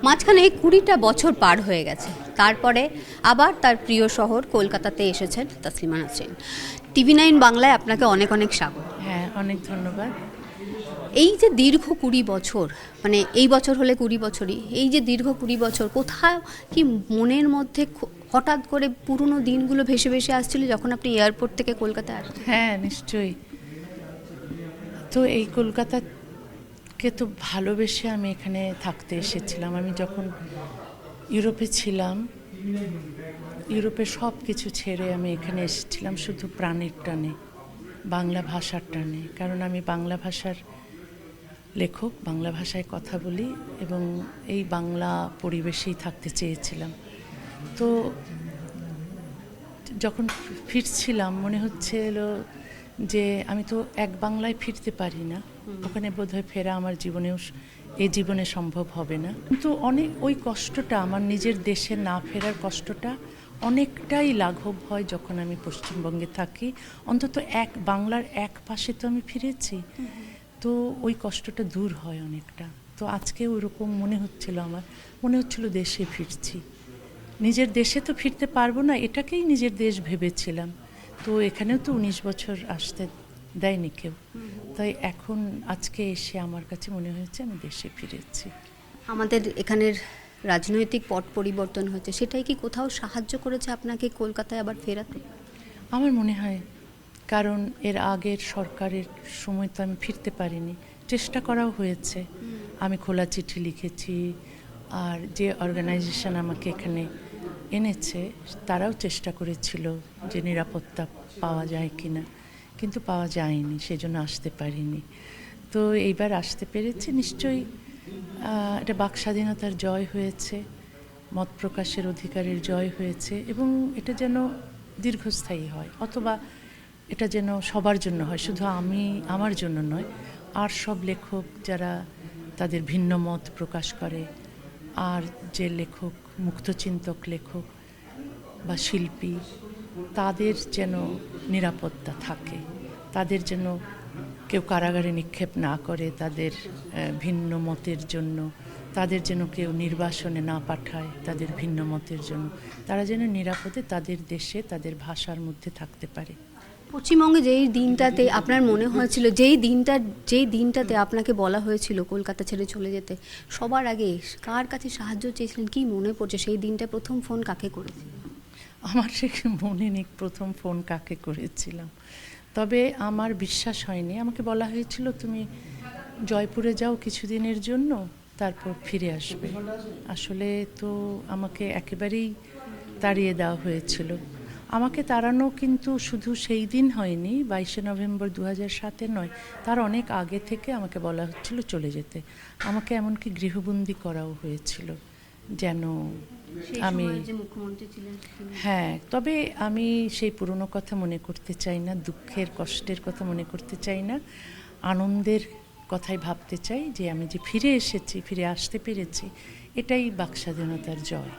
মাঝখানে ২০টা বছর পার হয়ে গেছে, তারপরে আবার তার প্রিয় শহর কলকাতাতে এসেছেন তাসলিমা নাসরিন। TV9 বাংলায় আপনাকে অনেক অনেক স্বাগত। হ্যাঁ, অনেক ধন্যবাদ। এই যে দীর্ঘ ২০ বছর, মানে এই বছর হলে ২০ বছরই, এই যে দীর্ঘ ২০ বছর, কোথাও কি মনের মধ্যে হঠাৎ করে পুরনো দিনগুলো ভেসে ভেসে আসছিল যখন আপনি এয়ারপোর্ট থেকে কলকাতায় আসছেন? হ্যাঁ, নিশ্চয়ই। তো এই কলকাতাকে তো ভালোবেসে আমি এখানে থাকতে এসেছিলাম। আমি যখন ইউরোপে ছিলাম, ইউরোপে সব কিছু ছেড়ে আমি এখানে এসেছিলাম শুধু প্রাণের টানে, বাংলা ভাষার টানে। কারণ আমি বাংলা ভাষার লেখক, বাংলা ভাষায় কথা বলি এবং এই বাংলা পরিবেশেই থাকতে চেয়েছিলাম। তো যখন ফিরছিলাম মনে হচ্ছিল যে আমি তো এক বাংলায় ফিরতে পারি না, ওখানে বোধহয় ফেরা আমার জীবনেও এই জীবনে সম্ভব হবে না। কিন্তু অনেক ওই কষ্টটা, আমার নিজের দেশে না ফেরার কষ্টটা অনেকটাই লাঘব হয় যখন আমি পশ্চিমবঙ্গে থাকি। অন্তত এক বাংলার এক পাশে তো আমি ফিরেছি, তো ওই কষ্টটা দূর হয় অনেকটা। তো আজকে ওইরকম মনে হচ্ছিল, আমার মনে হচ্ছিল দেশে ফিরছি। নিজের দেশে তো ফিরতে পারবো না, এটাকেই নিজের দেশ ভেবেছিলাম। তো এখানেও তো ১৯ বছর আসতে দেয়নি কেউ, তাই এখন আজকে এসে আমার কাছে মনে হয়েছে আমি দেশে ফিরেছি। আমাদের এখানের রাজনৈতিক পট পরিবর্তন হয়েছে, সেটাই কি কোথাও সাহায্য করেছে আপনাকে কলকাতায় আবার ফেরাতে? আমার মনে হয়, কারণ এর আগের সরকারের সময় তো আমি ফিরতে পারিনি, চেষ্টা করাও হয়েছে। আমি খোলা চিঠি লিখেছি, আর যে অর্গানাইজেশন আমাকে এখানে এনেছে তারাও চেষ্টা করেছিল যে নিরাপত্তা পাওয়া যায় কিনা, কিন্তু পাওয়া যায়নি, সেজন্য আসতে পারিনি। তো এইবার আসতে পেরেছি। নিশ্চয়ই এটা বাক স্বাধীনতার জয় হয়েছে, মত প্রকাশের অধিকারের জয় হয়েছে, এবং এটা যেন দীর্ঘস্থায়ী হয়, অথবা এটা যেন সবার জন্য হয়, শুধু আমার জন্য নয়। আর সব লেখক যারা তাদের ভিন্ন মত প্রকাশ করে, আর যে লেখক মুক্তচিন্তক লেখক বা শিল্পী, তাদের যেন নিরাপত্তা থাকে, তাদের যেন কেউ কারাগারে নিক্ষেপ না করে তাদের ভিন্ন মতের জন্য, তাদের যেন কেউ নির্বাসনে না পাঠায় তাদের ভিন্ন মতের জন্য, তারা যেন নিরাপদে তাদের দেশে তাদের ভাষার মধ্যে থাকতে পারে। পশ্চিমবঙ্গে যেই দিনটাতে আপনার মনে হয়েছিল, যেই দিনটাতে আপনাকে বলা হয়েছিল কলকাতা ছেড়ে চলে যেতে, সবার আগে কার কাছে সাহায্য চেয়েছিলেন, কি মনে পড়ছে সেই দিনটা প্রথম ফোন কাকে করেছিলেন? আমার সে মনে নেই প্রথম ফোন কাকে করেছিলাম, তবে আমার বিশ্বাস হয়নি। আমাকে বলা হয়েছিল তুমি জয়পুরে যাও কিছুদিনের জন্য, তারপর ফিরে আসবে। আসলে তো আমাকে একেবারেই তাড়িয়ে দেওয়া হয়েছিল। আমাকে তাড়ানো কিন্তু শুধু সেই দিন হয়নি, 22শে নভেম্বর 2007 নয়, তার অনেক আগে থেকে আমাকে বলা হচ্ছিল চলে যেতে। আমাকে এমনকি গৃহবন্দী করাও হয়েছিল যেন আমি, হ্যাঁ, তবে আমি সেই পুরনো কথা মনে করতে চাই না, দুঃখের কষ্টের কথা মনে করতে চাই না, আনন্দের কথাই ভাবতে চাই যে আমি যে ফিরে এসেছি, ফিরে আসতে পেরেছি, এটাই বাক স্বাধীনতার জয়।